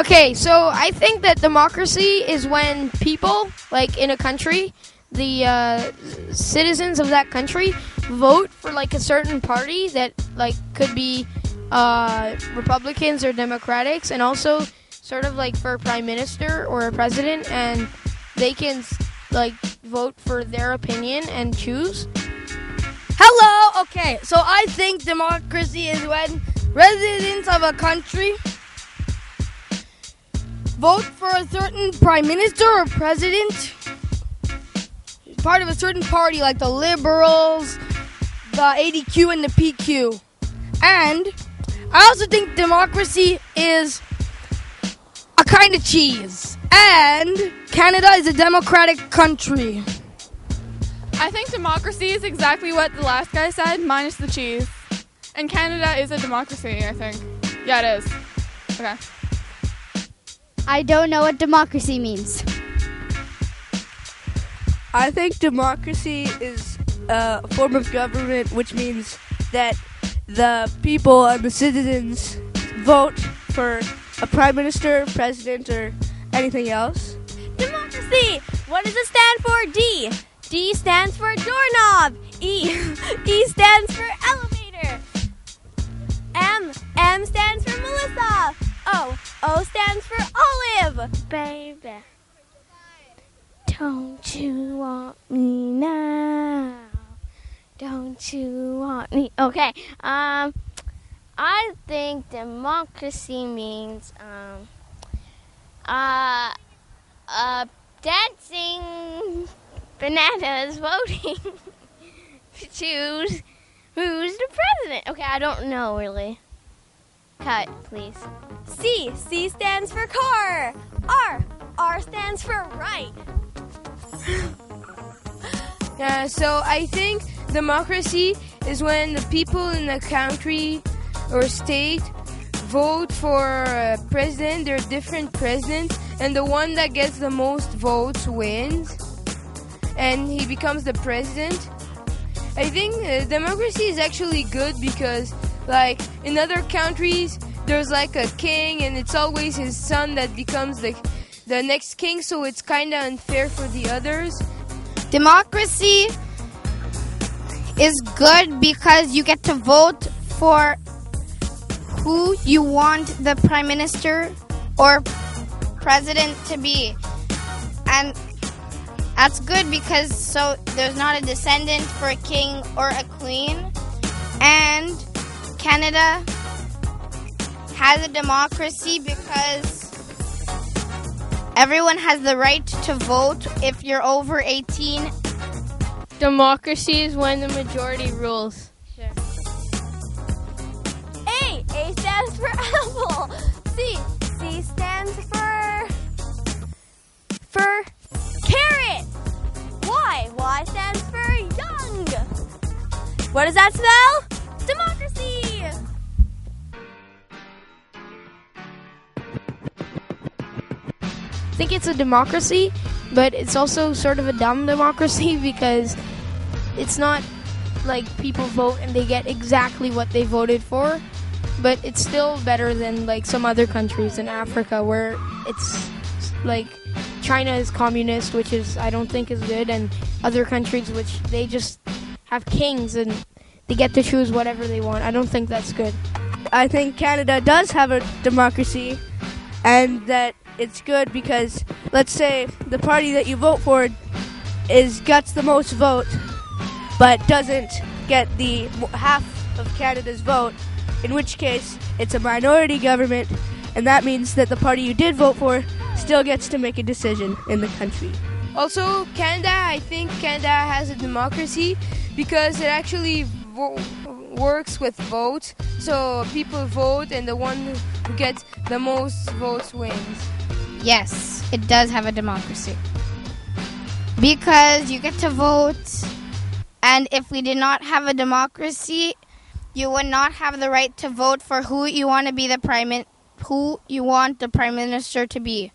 Okay, so I think that democracy is when people, like in a country, the citizens of that country vote for like a certain party that like could be Republicans or Democrats, and also sort of like for a prime minister or a president, and they can like vote for their opinion and choose. Hello. Okay, so I think democracy is when residents of a country vote for a certain prime minister or president, part of a certain party like the Liberals, the ADQ, and the PQ. And I also think democracy is a kind of cheese. And Canada is a democratic country. I think democracy is exactly what the last guy said, minus the cheese. And Canada is a democracy, I think. Yeah, it is. Okay. I don't know what democracy means. I think democracy is a form of government, which means that the people and the citizens vote for a prime minister, president, or anything else. Democracy! What does it stand for? D. D stands for doorknob. E. E stands for elevator. M stands for Melissa. O stands for olive. Baby, don't you want me now? Don't you want me? Okay. I think democracy means dancing bananas voting to choose who's the president. Okay, I don't know really. Cut, please. C. C stands for car. R stands for right. Yeah, so I think democracy is when the people in a country or state vote for a president. There are different presidents, and the one that gets the most votes wins, and he becomes the president. I think democracy is actually good because, like, in other countries, there's like a king, and it's always his son that becomes the next king, so it's kind of unfair for the others. Democracy is good because you get to vote for who you want the prime minister or president to be. And that's good because so there's not a descendant for a king or a queen. And Canada has a democracy because everyone has the right to vote if you're over 18. Democracy is when the majority rules. Sure. A. A stands for apple. C. C stands for carrot. Y. Y stands for young. What does that spell? Democracy. I think it's a democracy, but it's also sort of a dumb democracy because it's not like people vote and they get exactly what they voted for, but it's still better than like some other countries in Africa where it's like China is communist, which is I don't think is good, and other countries which they just have kings and they get to choose whatever they want. I don't think that's good. I think Canada does have a democracy, and that it's good because, let's say, the party that you vote for gets the most vote, but doesn't get the half of Canada's vote, in which case it's a minority government, and that means that the party you did vote for still gets to make a decision in the country. Also, Canada, I think Canada has a democracy because it actually works with votes. So people vote, and the one who gets the most votes wins. Yes, it does have a democracy. Because you get to vote, and if we did not have a democracy, you would not have the right to vote for who you want to be who you want the prime minister to be.